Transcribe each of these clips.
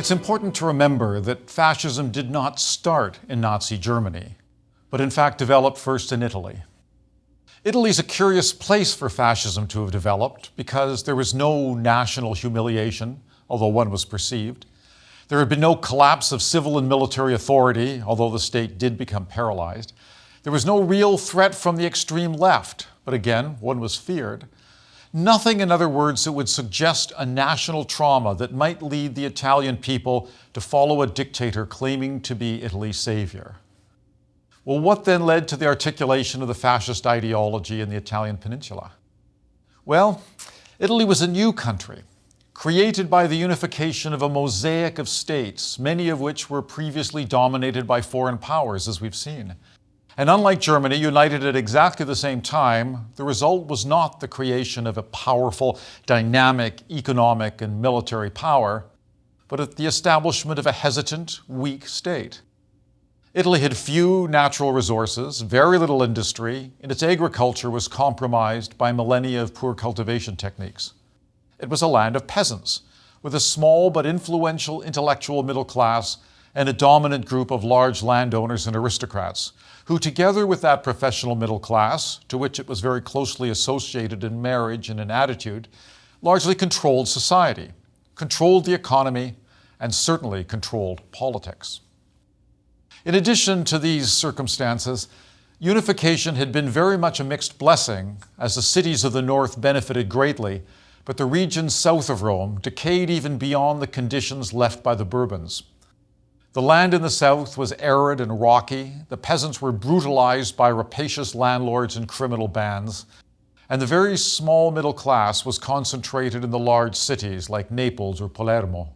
It's important to remember that fascism did not start in Nazi Germany, but in fact developed first in Italy. Italy is a curious place for fascism to have developed because there was no national humiliation, although one was perceived. There had been no collapse of civil and military authority, although the state did become paralyzed. There was no real threat from the extreme left, but again, one was feared. Nothing, in other words, that would suggest a national trauma that might lead the Italian people to follow a dictator claiming to be Italy's savior. Well, what then led to the articulation of the fascist ideology in the Italian peninsula? Well, Italy was a new country, created by the unification of a mosaic of states, many of which were previously dominated by foreign powers, as we've seen. And unlike Germany, united at exactly the same time, the result was not the creation of a powerful, dynamic economic and military power, but the establishment of a hesitant, weak state. Italy had few natural resources, very little industry, and its agriculture was compromised by millennia of poor cultivation techniques. It was a land of peasants, with a small but influential intellectual middle class and a dominant group of large landowners and aristocrats, who together with that professional middle class, to which it was very closely associated in marriage and in attitude, largely controlled society, controlled the economy, and certainly controlled politics. In addition to these circumstances, unification had been very much a mixed blessing, as the cities of the north benefited greatly, but the regions south of Rome decayed even beyond the conditions left by the Bourbons. The land in the south was arid and rocky, the peasants were brutalized by rapacious landlords and criminal bands, and the very small middle class was concentrated in the large cities like Naples or Palermo.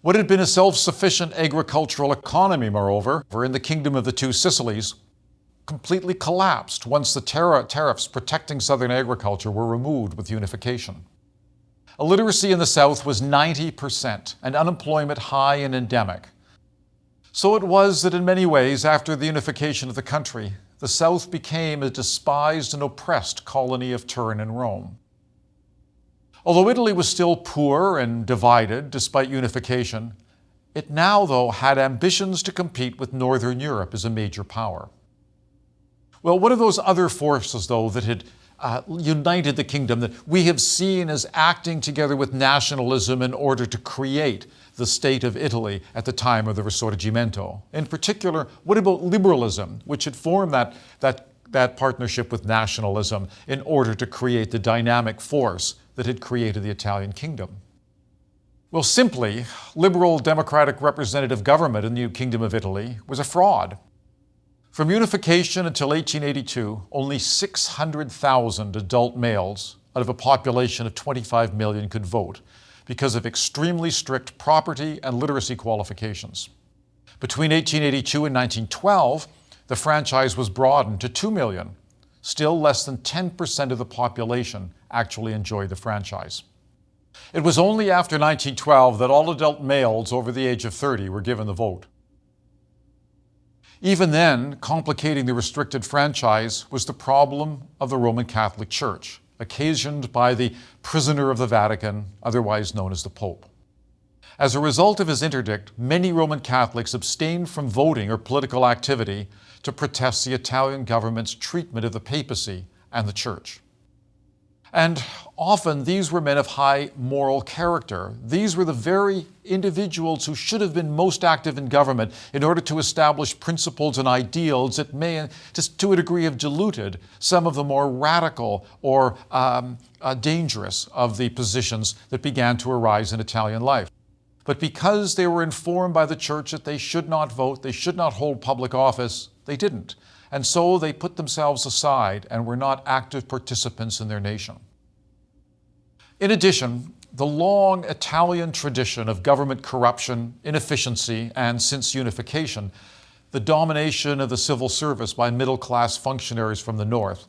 What had been a self-sufficient agricultural economy, moreover, in the Kingdom of the Two Sicilies, completely collapsed once the tariffs protecting southern agriculture were removed with unification. Illiteracy in the south was 90%, and unemployment high and endemic. So it was that in many ways, after the unification of the country, the South became a despised and oppressed colony of Turin and Rome. Although Italy was still poor and divided despite unification, it now, though, had ambitions to compete with Northern Europe as a major power. Well, what are those other forces, though, that had united the kingdom that we have seen as acting together with nationalism in order to create the state of Italy at the time of the Risorgimento? In particular, what about liberalism, which had formed that partnership with nationalism in order to create the dynamic force that had created the Italian kingdom? Well, simply, liberal democratic representative government in the new Kingdom of Italy was a fraud. From unification until 1882, only 600,000 adult males out of a population of 25 million could vote because of extremely strict property and literacy qualifications. Between 1882 and 1912, the franchise was broadened to 2 million. Still, less than 10% of the population actually enjoyed the franchise. It was only after 1912 that all adult males over the age of 30 were given the vote. Even then, complicating the restricted franchise was the problem of the Roman Catholic Church, occasioned by the prisoner of the Vatican, otherwise known as the Pope. As a result of his interdict, many Roman Catholics abstained from voting or political activity to protest the Italian government's treatment of the papacy and the Church. And often these were men of high moral character. These were the very individuals who should have been most active in government in order to establish principles and ideals that may, to a degree, have diluted some of the more radical or dangerous of the positions that began to arise in Italian life. But because they were informed by the Church that they should not vote, they should not hold public office, they didn't. And so they put themselves aside and were not active participants in their nation. In addition, the long Italian tradition of government corruption, inefficiency, and since unification, the domination of the civil service by middle-class functionaries from the north,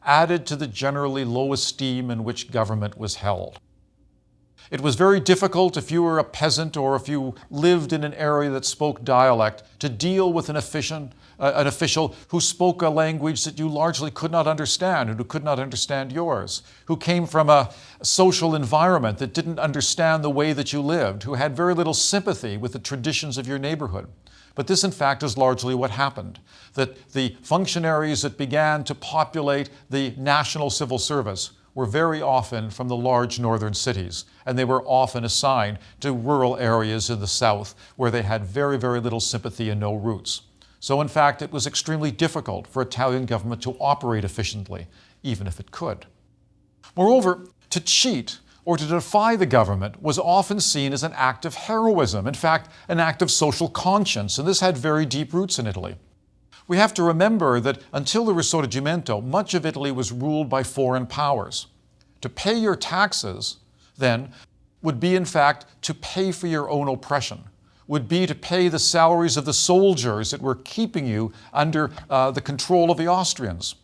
added to the generally low esteem in which government was held. It was very difficult if you were a peasant or if you lived in an area that spoke dialect to deal with an official who spoke a language that you largely could not understand and who could not understand yours, who came from a social environment that didn't understand the way that you lived, who had very little sympathy with the traditions of your neighborhood. But this, in fact, is largely what happened, that the functionaries that began to populate the national civil service were very often from the large northern cities, and they were often assigned to rural areas in the south where they had very, very little sympathy and no roots. So in fact, it was extremely difficult for Italian government to operate efficiently, even if it could. Moreover, to cheat or to defy the government was often seen as an act of heroism, in fact, an act of social conscience, and this had very deep roots in Italy. We have to remember that until the Risorgimento, much of Italy was ruled by foreign powers. To pay your taxes, then, would be in fact to pay for your own oppression, would be to pay the salaries of the soldiers that were keeping you under the control of the Austrians.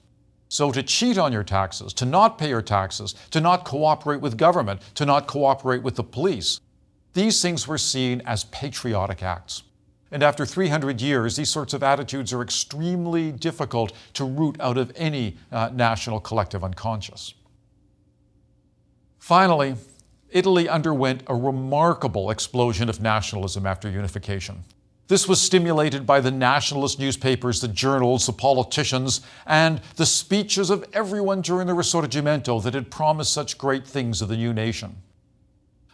So to cheat on your taxes, to not pay your taxes, to not cooperate with government, to not cooperate with the police, these things were seen as patriotic acts. And after 300 years, these sorts of attitudes are extremely difficult to root out of any national collective unconscious. Finally, Italy underwent a remarkable explosion of nationalism after unification. This was stimulated by the nationalist newspapers, the journals, the politicians, and the speeches of everyone during the Risorgimento that had promised such great things of the new nation.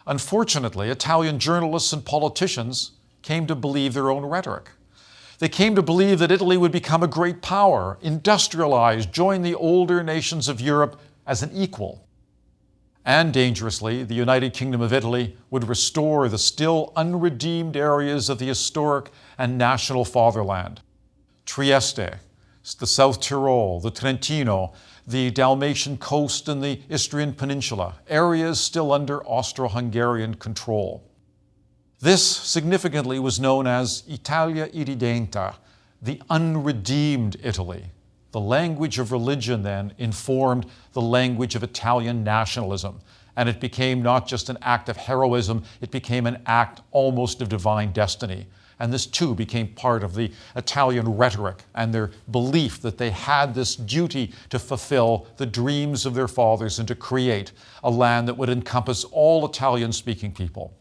Unfortunately, Italian journalists and politicians came to believe their own rhetoric. They came to believe that Italy would become a great power, industrialize, join the older nations of Europe as an equal. And dangerously, the United Kingdom of Italy would restore the still unredeemed areas of the historic and national fatherland. Trieste, the South Tyrol, the Trentino, the Dalmatian coast and the Istrian Peninsula, areas still under Austro-Hungarian control. This significantly was known as Italia Irredenta, the unredeemed Italy. The language of religion then informed the language of Italian nationalism, and it became not just an act of heroism, it became an act almost of divine destiny. And this too became part of the Italian rhetoric and their belief that they had this duty to fulfill the dreams of their fathers and to create a land that would encompass all Italian-speaking people.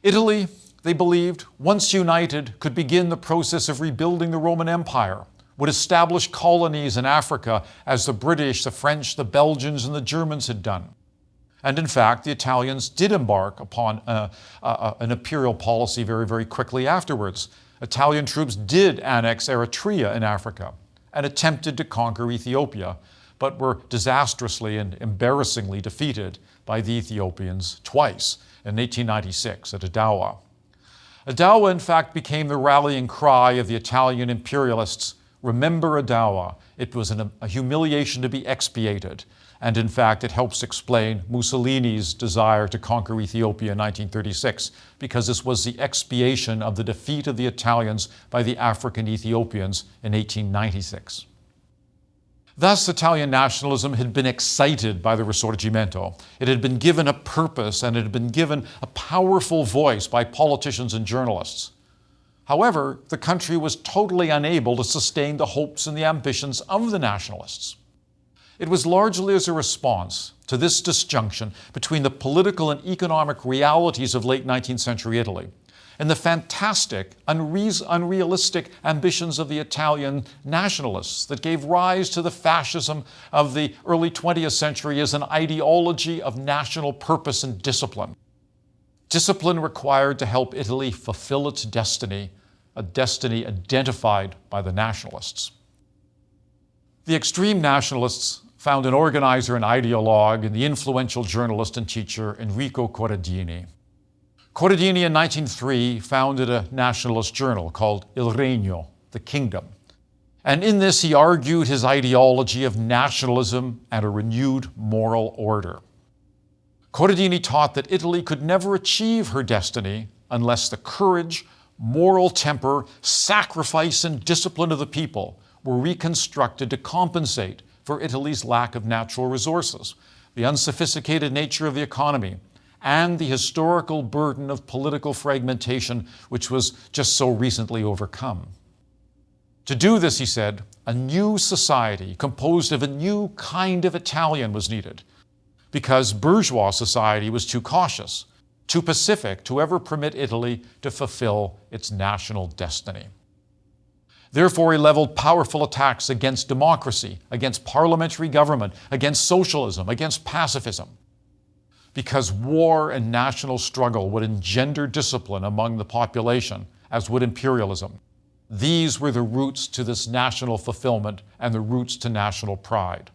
Italy, they believed, once united, could begin the process of rebuilding the Roman Empire, would establish colonies in Africa as the British, the French, the Belgians, and the Germans had done. And in fact, the Italians did embark upon an imperial policy very, very quickly afterwards. Italian troops did annex Eritrea in Africa and attempted to conquer Ethiopia, but were disastrously and embarrassingly defeated by the Ethiopians twice, in 1896 at Adawa. Adawa, in fact, became the rallying cry of the Italian imperialists. Remember Adawa. It was a humiliation to be expiated. And in fact, it helps explain Mussolini's desire to conquer Ethiopia in 1936, because this was the expiation of the defeat of the Italians by the African Ethiopians in 1896. Thus, Italian nationalism had been excited by the Risorgimento. It had been given a purpose and it had been given a powerful voice by politicians and journalists. However, the country was totally unable to sustain the hopes and the ambitions of the nationalists. It was largely as a response to this disjunction between the political and economic realities of late 19th century Italy and the fantastic, unrealistic ambitions of the Italian nationalists that gave rise to the fascism of the early 20th century as an ideology of national purpose and discipline. Discipline required to help Italy fulfill its destiny, a destiny identified by the nationalists. The extreme nationalists found an organizer and ideologue in the influential journalist and teacher Enrico Corradini. Corradini in 1903 founded a nationalist journal called Il Regno, the Kingdom. And in this he argued his ideology of nationalism and a renewed moral order. Corradini taught that Italy could never achieve her destiny unless the courage, moral temper, sacrifice, and discipline of the people were reconstructed to compensate for Italy's lack of natural resources, the unsophisticated nature of the economy, and the historical burden of political fragmentation which was just so recently overcome. To do this, he said, a new society composed of a new kind of Italian was needed, because bourgeois society was too cautious, too pacific to ever permit Italy to fulfill its national destiny. Therefore, he leveled powerful attacks against democracy, against parliamentary government, against socialism, against pacifism, because war and national struggle would engender discipline among the population, as would imperialism. These were the roots to this national fulfillment and the roots to national pride.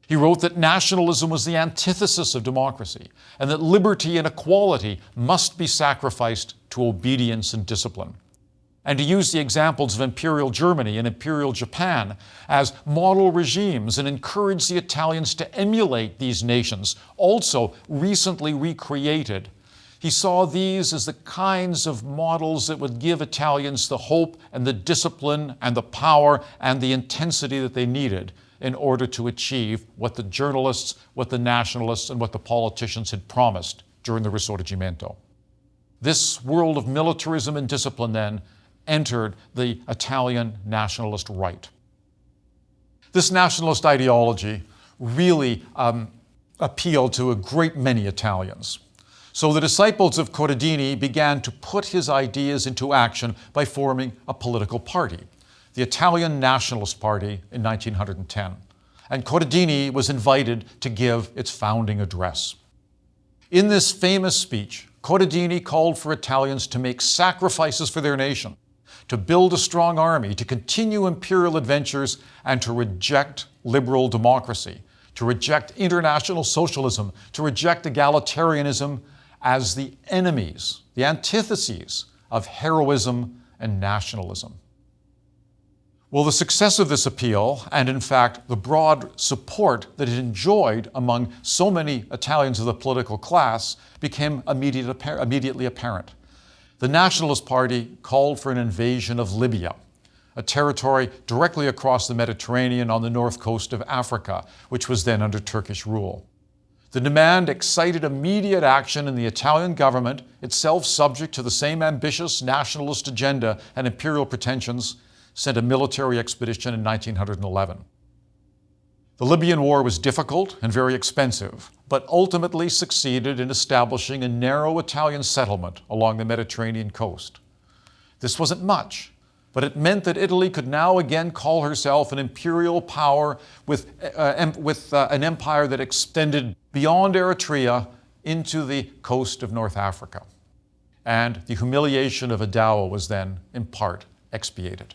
He wrote that nationalism was the antithesis of democracy, and that liberty and equality must be sacrificed to obedience and discipline. And he used the examples of Imperial Germany and Imperial Japan as model regimes and encouraged the Italians to emulate these nations, also recently recreated. He saw these as the kinds of models that would give Italians the hope and the discipline and the power and the intensity that they needed in order to achieve what the journalists, what the nationalists, and what the politicians had promised during the Risorgimento. This world of militarism and discipline then entered the Italian nationalist right. This nationalist ideology really appealed to a great many Italians. So the disciples of Corradini began to put his ideas into action by forming a political party, the Italian Nationalist Party, in 1910. And Corradini was invited to give its founding address. In this famous speech, Corradini called for Italians to make sacrifices for their nation, to build a strong army, to continue imperial adventures, and to reject liberal democracy, to reject international socialism, to reject egalitarianism as the enemies, the antitheses of heroism and nationalism. Well, the success of this appeal, and in fact the broad support that it enjoyed among so many Italians of the political class, became immediately apparent. The Nationalist Party called for an invasion of Libya, a territory directly across the Mediterranean on the north coast of Africa, which was then under Turkish rule. The demand excited immediate action, and the Italian government, itself subject to the same ambitious nationalist agenda and imperial pretensions, sent a military expedition in 1911. The Libyan war was difficult and very expensive, but ultimately succeeded in establishing a narrow Italian settlement along the Mediterranean coast. This wasn't much, but it meant that Italy could now again call herself an imperial power with an empire that extended beyond Eritrea into the coast of North Africa. And the humiliation of Adowa was then, in part, expiated.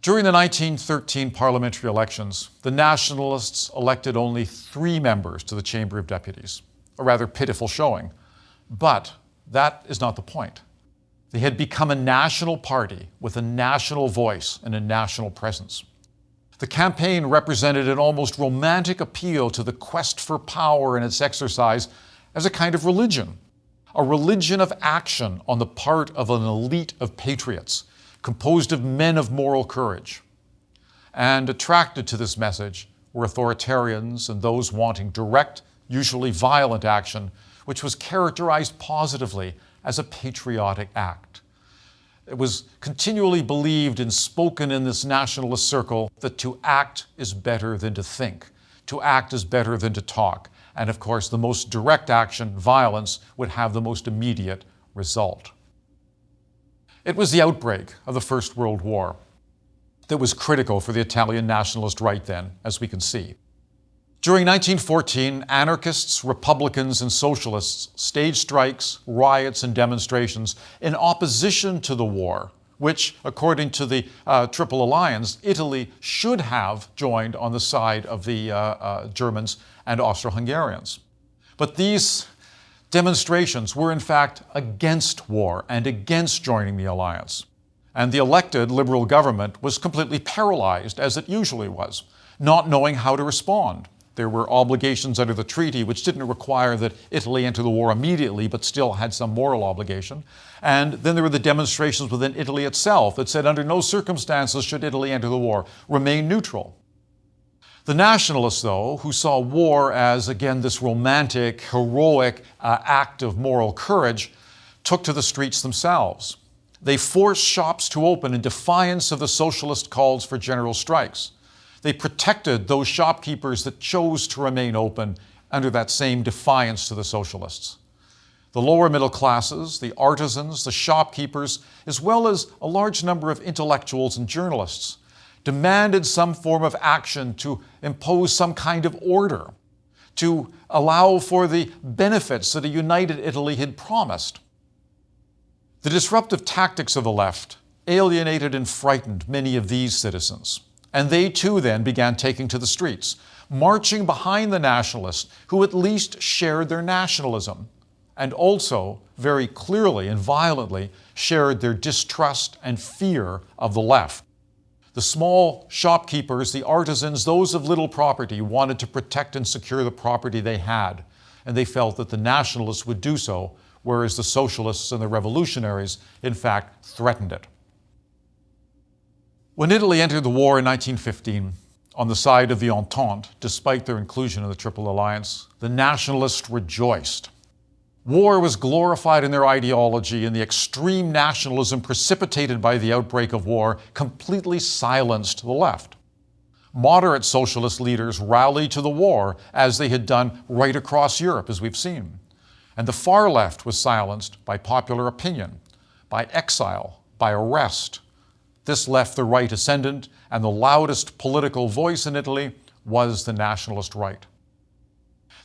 During the 1913 parliamentary elections, the Nationalists elected only 3 members to the Chamber of Deputies, a rather pitiful showing. But that is not the point. They had become a national party with a national voice and a national presence. The campaign represented an almost romantic appeal to the quest for power and its exercise as a kind of religion, a religion of action on the part of an elite of patriots, composed of men of moral courage. And attracted to this message were authoritarians and those wanting direct, usually violent action, which was characterized positively as a patriotic act. It was continually believed and spoken in this nationalist circle that to act is better than to think. To act is better than to talk. And of course, the most direct action, violence, would have the most immediate result. It was the outbreak of the First World War that was critical for the Italian nationalist right then, as we can see. During 1914, anarchists, republicans, and socialists staged strikes, riots, and demonstrations in opposition to the war, which, according to the Triple Alliance, Italy should have joined on the side of the Germans and Austro-Hungarians. But these demonstrations were in fact against war and against joining the alliance. And the elected liberal government was completely paralyzed, as it usually was, not knowing how to respond. There were obligations under the treaty which didn't require that Italy enter the war immediately, but still had some moral obligation. And then there were the demonstrations within Italy itself that said under no circumstances should Italy enter the war, remain neutral. The nationalists, though, who saw war as, again, this romantic, heroic act of moral courage, took to the streets themselves. They forced shops to open in defiance of the socialist calls for general strikes. They protected those shopkeepers that chose to remain open under that same defiance to the socialists. The lower middle classes, the artisans, the shopkeepers, as well as a large number of intellectuals and journalists, demanded some form of action to impose some kind of order, to allow for the benefits that a united Italy had promised. The disruptive tactics of the left alienated and frightened many of these citizens, and they too then began taking to the streets, marching behind the nationalists who at least shared their nationalism, and also very clearly and violently shared their distrust and fear of the left. The small shopkeepers, the artisans, those of little property wanted to protect and secure the property they had, and they felt that the nationalists would do so, whereas the socialists and the revolutionaries, in fact, threatened it. When Italy entered the war in 1915, on the side of the Entente, despite their inclusion in the Triple Alliance, the nationalists rejoiced. War was glorified in their ideology, and the extreme nationalism precipitated by the outbreak of war completely silenced the left. Moderate socialist leaders rallied to the war, as they had done right across Europe, as we've seen. And the far left was silenced by popular opinion, by exile, by arrest. This left the right ascendant, and the loudest political voice in Italy was the nationalist right.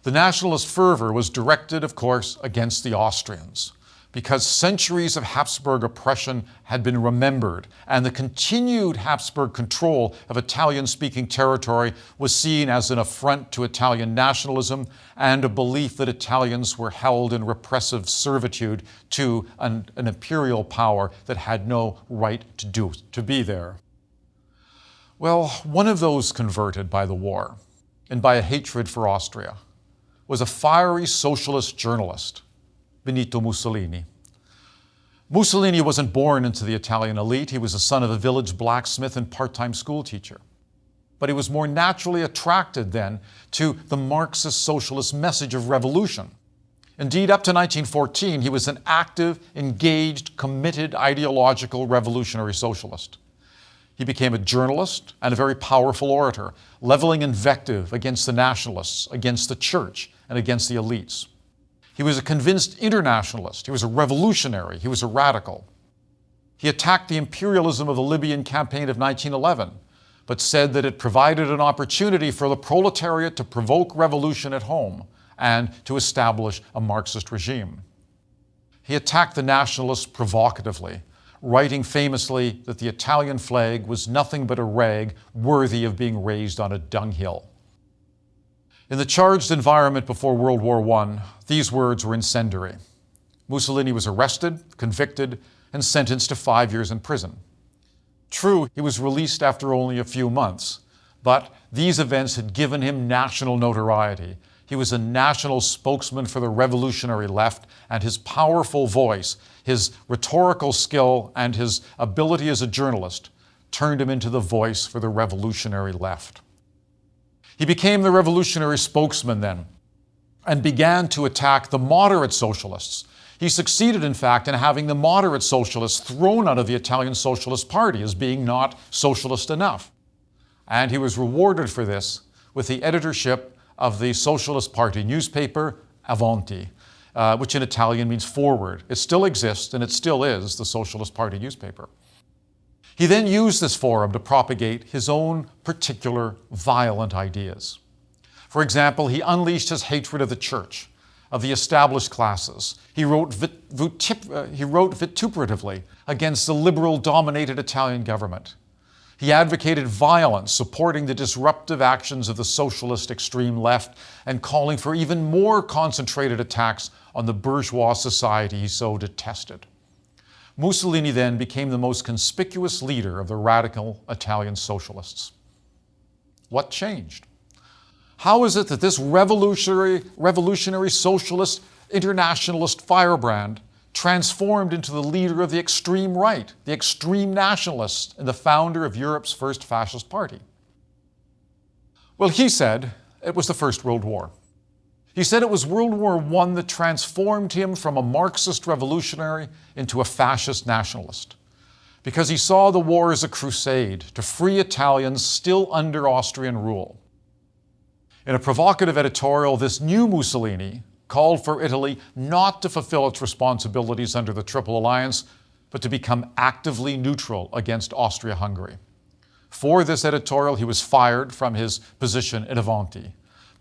The nationalist fervor was directed, of course, against the Austrians, because centuries of Habsburg oppression had been remembered, and the continued Habsburg control of Italian-speaking territory was seen as an affront to Italian nationalism and a belief that Italians were held in repressive servitude to an imperial power that had no right to be there. Well, one of those converted by the war and by a hatred for Austria was a fiery socialist journalist, Benito Mussolini. Mussolini wasn't born into the Italian elite. He was the son of a village blacksmith and part-time school teacher. But he was more naturally attracted then to the Marxist socialist message of revolution. Indeed, up to 1914, he was an active, engaged, committed ideological revolutionary socialist. He became a journalist and a very powerful orator, leveling invective against the nationalists, against the church, and against the elites. He was a convinced internationalist. He was a revolutionary. He was a radical. He attacked the imperialism of the Libyan campaign of 1911, but said that it provided an opportunity for the proletariat to provoke revolution at home and to establish a Marxist regime. He attacked the nationalists provocatively, writing famously that the Italian flag was nothing but a rag worthy of being raised on a dunghill. In the charged environment before World War I, these words were incendiary. Mussolini was arrested, convicted, and sentenced to 5 years in prison. True, he was released after only a few months, but these events had given him national notoriety. He was a national spokesman for the revolutionary left, and his powerful voice, his rhetorical skill, and his ability as a journalist turned him into the voice for the revolutionary left. He became the revolutionary spokesman then and began to attack the moderate socialists. He succeeded, in fact, in having the moderate socialists thrown out of the Italian Socialist Party as being not socialist enough. And he was rewarded for this with the editorship of the Socialist Party newspaper, Avanti, which in Italian means forward. It still exists, and it still is the Socialist Party newspaper. He then used this forum to propagate his own particular violent ideas. For example, he unleashed his hatred of the church, of the established classes. He wrote vituperatively against the liberal-dominated Italian government. He advocated violence, supporting the disruptive actions of the socialist extreme left and calling for even more concentrated attacks on the bourgeois society he so detested. Mussolini then became the most conspicuous leader of the radical Italian socialists. What changed? How is it that this revolutionary socialist internationalist firebrand transformed into the leader of the extreme right, the extreme nationalists, and the founder of Europe's first fascist party? Well, he said it was the First World War. He said it was World War I that transformed him from a Marxist revolutionary into a fascist nationalist, because he saw the war as a crusade to free Italians still under Austrian rule. In a provocative editorial, this new Mussolini called for Italy not to fulfill its responsibilities under the Triple Alliance, but to become actively neutral against Austria-Hungary. For this editorial, he was fired from his position in Avanti,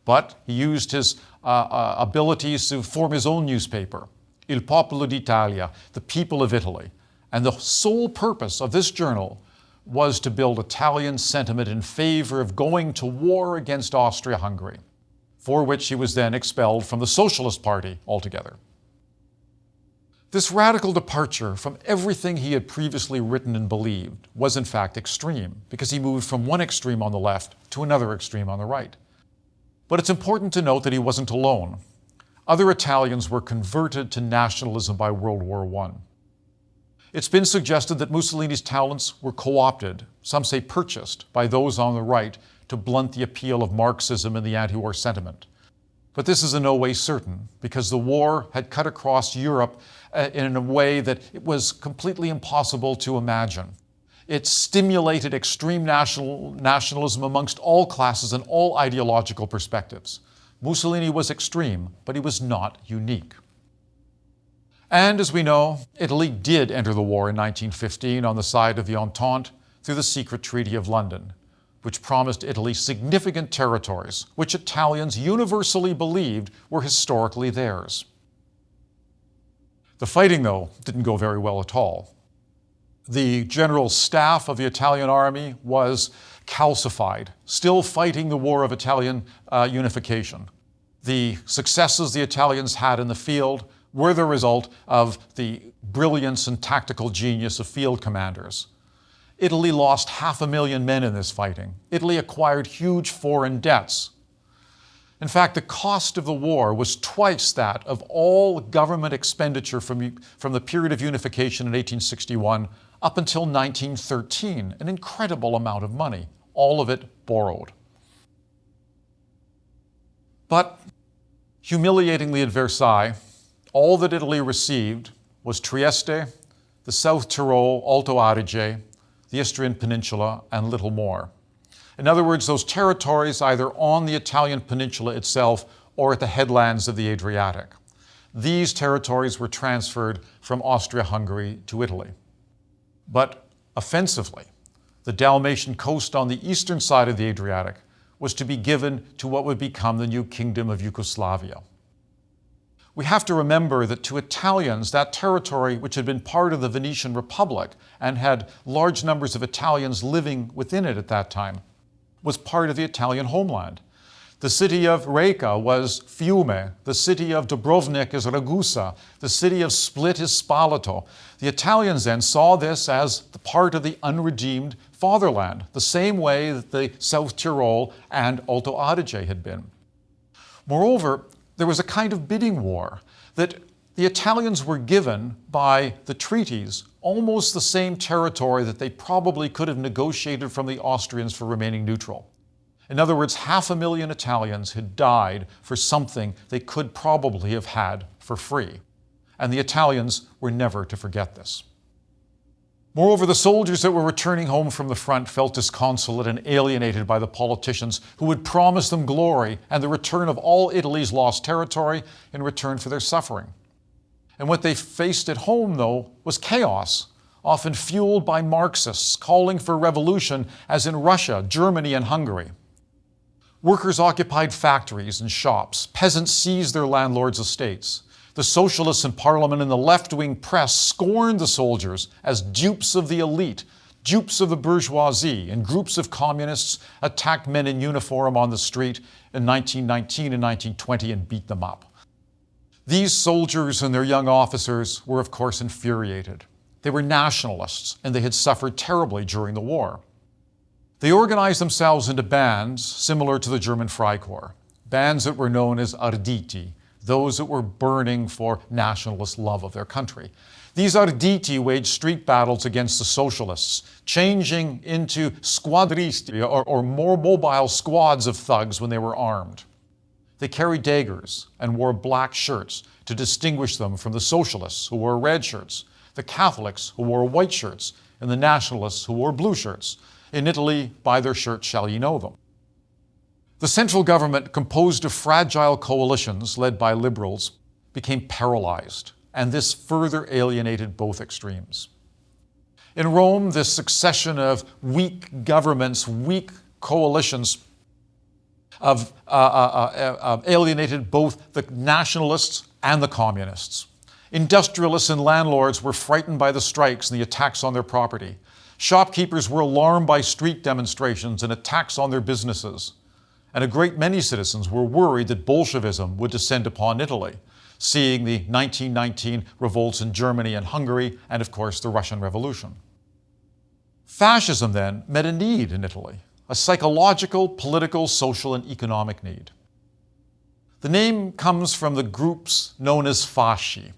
but he used his abilities to form his own newspaper, Il Popolo d'Italia, the People of Italy. And the sole purpose of this journal was to build Italian sentiment in favor of going to war against Austria-Hungary, for which he was then expelled from the Socialist Party altogether. This radical departure from everything he had previously written and believed was in fact extreme, because he moved from one extreme on the left to another extreme on the right. But it's important to note that he wasn't alone. Other Italians were converted to nationalism by World War I. It's been suggested that Mussolini's talents were co-opted, some say purchased, by those on the right to blunt the appeal of Marxism and the anti-war sentiment. But this is in no way certain, because the war had cut across Europe in a way that it was completely impossible to imagine. It stimulated extreme nationalism amongst all classes and all ideological perspectives. Mussolini was extreme, but he was not unique. And as we know, Italy did enter the war in 1915 on the side of the Entente through the secret Treaty of London, which promised Italy significant territories, which Italians universally believed were historically theirs. The fighting, though, didn't go very well at all. The general staff of the Italian army was calcified, still fighting the war of Italian unification. The successes the Italians had in the field were the result of the brilliance and tactical genius of field commanders. Italy lost 500,000 men in this fighting. Italy acquired huge foreign debts. In fact, the cost of the war was twice that of all government expenditure from the period of unification in 1861 up until 1913, an incredible amount of money, all of it borrowed. But humiliatingly at Versailles, all that Italy received was Trieste, the South Tyrol, Alto Adige, the Istrian Peninsula, and little more. In other words, those territories either on the Italian peninsula itself or at the headlands of the Adriatic. These territories were transferred from Austria-Hungary to Italy. But offensively, the Dalmatian coast on the eastern side of the Adriatic was to be given to what would become the new Kingdom of Yugoslavia. We have to remember that to Italians, that territory, which had been part of the Venetian Republic and had large numbers of Italians living within it at that time, was part of the Italian homeland. The city of Rijeka was Fiume, the city of Dubrovnik is Ragusa, the city of Split is Spalato. The Italians then saw this as the part of the unredeemed fatherland, the same way that the South Tyrol and Alto Adige had been. Moreover, there was a kind of bidding war that the Italians were given by the treaties almost the same territory that they probably could have negotiated from the Austrians for remaining neutral. In other words, 500,000 Italians had died for something they could probably have had for free. And the Italians were never to forget this. Moreover, the soldiers that were returning home from the front felt disconsolate and alienated by the politicians who would promise them glory and the return of all Italy's lost territory in return for their suffering. And what they faced at home, though, was chaos, often fueled by Marxists calling for revolution, as in Russia, Germany, and Hungary. Workers occupied factories and shops. Peasants seized their landlords' estates. The socialists in parliament and the left-wing press scorned the soldiers as dupes of the elite, dupes of the bourgeoisie, and groups of communists attacked men in uniform on the street in 1919 and 1920 and beat them up. These soldiers and their young officers were, of course, infuriated. They were nationalists, and they had suffered terribly during the war. They organized themselves into bands similar to the German Freikorps, bands that were known as Arditi, those that were burning for nationalist love of their country. These Arditi waged street battles against the socialists, changing into squadristi, or more mobile squads of thugs when they were armed. They carried daggers and wore black shirts to distinguish them from the socialists who wore red shirts, the Catholics who wore white shirts, and the nationalists who wore blue shirts. In Italy, by their shirts shall ye know them. The central government, composed of fragile coalitions led by liberals, became paralyzed, and this further alienated both extremes. In Rome, this succession of weak governments, weak coalitions, alienated both the nationalists and the communists. Industrialists and landlords were frightened by the strikes and the attacks on their property. Shopkeepers were alarmed by street demonstrations and attacks on their businesses. And a great many citizens were worried that Bolshevism would descend upon Italy, seeing the 1919 revolts in Germany and Hungary, and of course the Russian Revolution. Fascism then met a need in Italy, a psychological, political, social, and economic need. The name comes from the groups known as fasci.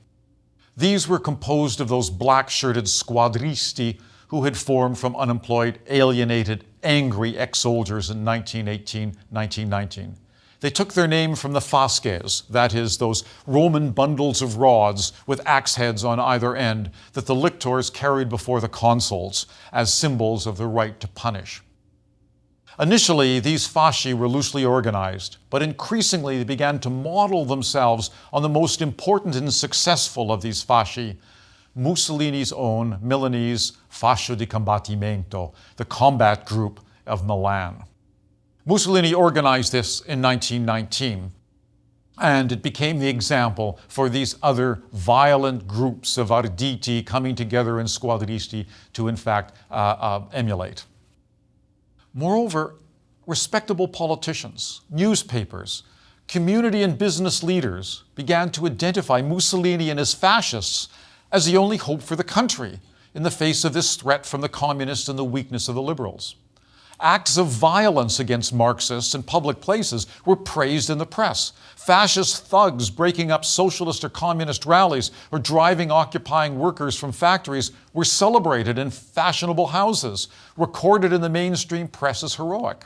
These were composed of those black-shirted squadristi who had formed from unemployed, alienated, angry ex-soldiers in 1918-1919. They took their name from the fasces, that is, those Roman bundles of rods with axe heads on either end that the lictors carried before the consuls as symbols of the right to punish. Initially, these fasci were loosely organized, but increasingly they began to model themselves on the most important and successful of these fasci, Mussolini's own Milanese Fascio di Combattimento, the combat group of Milan. Mussolini organized this in 1919, and it became the example for these other violent groups of arditi coming together in squadristi to, in fact, emulate. Moreover, respectable politicians, newspapers, community and business leaders began to identify Mussolini and his fascists as the only hope for the country in the face of this threat from the communists and the weakness of the liberals. Acts of violence against Marxists in public places were praised in the press. Fascist thugs breaking up socialist or communist rallies or driving occupying workers from factories were celebrated in fashionable houses, recorded in the mainstream press as heroic.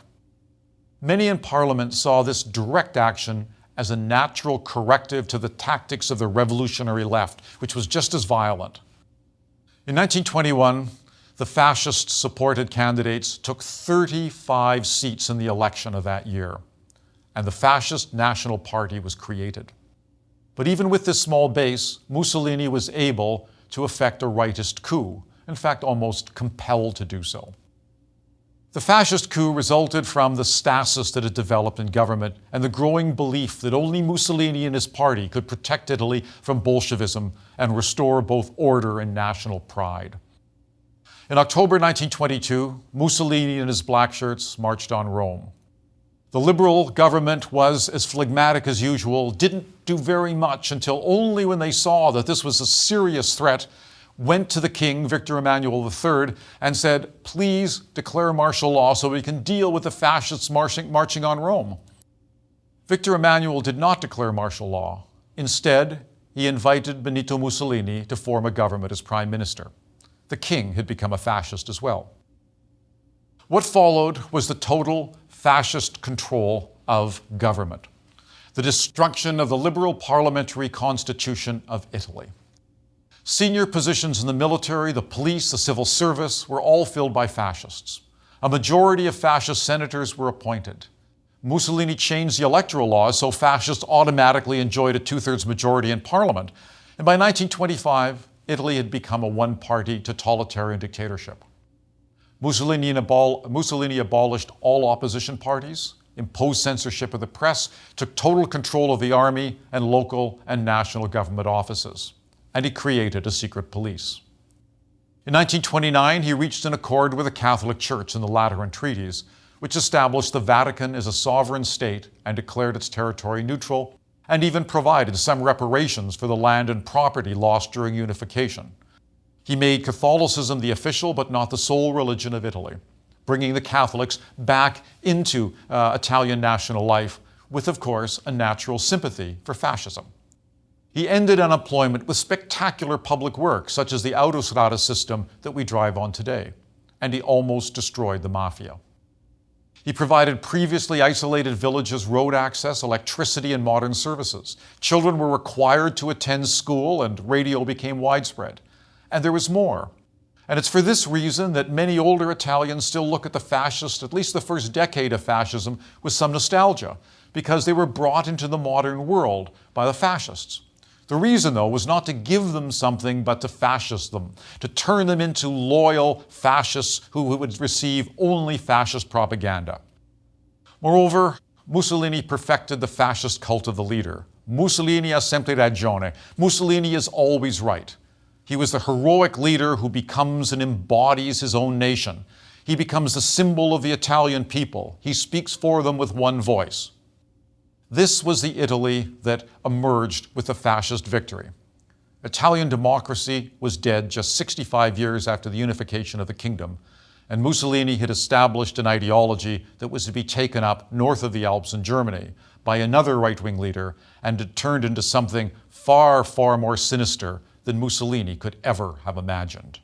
Many in Parliament saw this direct action as a natural corrective to the tactics of the revolutionary left, which was just as violent. In 1921, the fascist-supported candidates took 35 seats in the election of that year, and the Fascist National Party was created. But even with this small base, Mussolini was able to effect a rightist coup, in fact, almost compelled to do so. The fascist coup resulted from the stasis that had developed in government and the growing belief that only Mussolini and his party could protect Italy from Bolshevism and restore both order and national pride. In October 1922, Mussolini and his black shirts marched on Rome. The liberal government was as phlegmatic as usual, didn't do very much until only when they saw that this was a serious threat, went to the king, Victor Emmanuel III, and said, please declare martial law so we can deal with the fascists marching on Rome. Victor Emmanuel did not declare martial law. Instead, he invited Benito Mussolini to form a government as prime minister. The king had become a fascist as well. What followed was the total fascist control of government, the destruction of the liberal parliamentary constitution of Italy. Senior positions in the military, the police, the civil service were all filled by fascists. A majority of fascist senators were appointed. Mussolini changed the electoral laws so fascists automatically enjoyed a two-thirds majority in parliament. And by 1925, Italy had become a one-party totalitarian dictatorship. Mussolini abolished all opposition parties, imposed censorship of the press, took total control of the army and local and national government offices, and he created a secret police. In 1929, he reached an accord with the Catholic Church in the Lateran Treaties, which established the Vatican as a sovereign state and declared its territory neutral, and even provided some reparations for the land and property lost during unification. He made Catholicism the official but not the sole religion of Italy, bringing the Catholics back into Italian national life with, of course, a natural sympathy for fascism. He ended unemployment with spectacular public works, such as the Autostrada system that we drive on today. And he almost destroyed the mafia. He provided previously isolated villages road access, electricity, and modern services. Children were required to attend school, and radio became widespread. And there was more. And it's for this reason that many older Italians still look at the fascist, at least the first decade of fascism, with some nostalgia, because they were brought into the modern world by the fascists. The reason, though, was not to give them something, but to fascist them, to turn them into loyal fascists who would receive only fascist propaganda. Moreover, Mussolini perfected the fascist cult of the leader. Mussolini ha sempre ragione. Mussolini is always right. He was the heroic leader who becomes and embodies his own nation. He becomes the symbol of the Italian people. He speaks for them with one voice. This was the Italy that emerged with the fascist victory. Italian democracy was dead just 65 years after the unification of the kingdom, and Mussolini had established an ideology that was to be taken up north of the Alps in Germany by another right-wing leader, and it turned into something far, far more sinister than Mussolini could ever have imagined.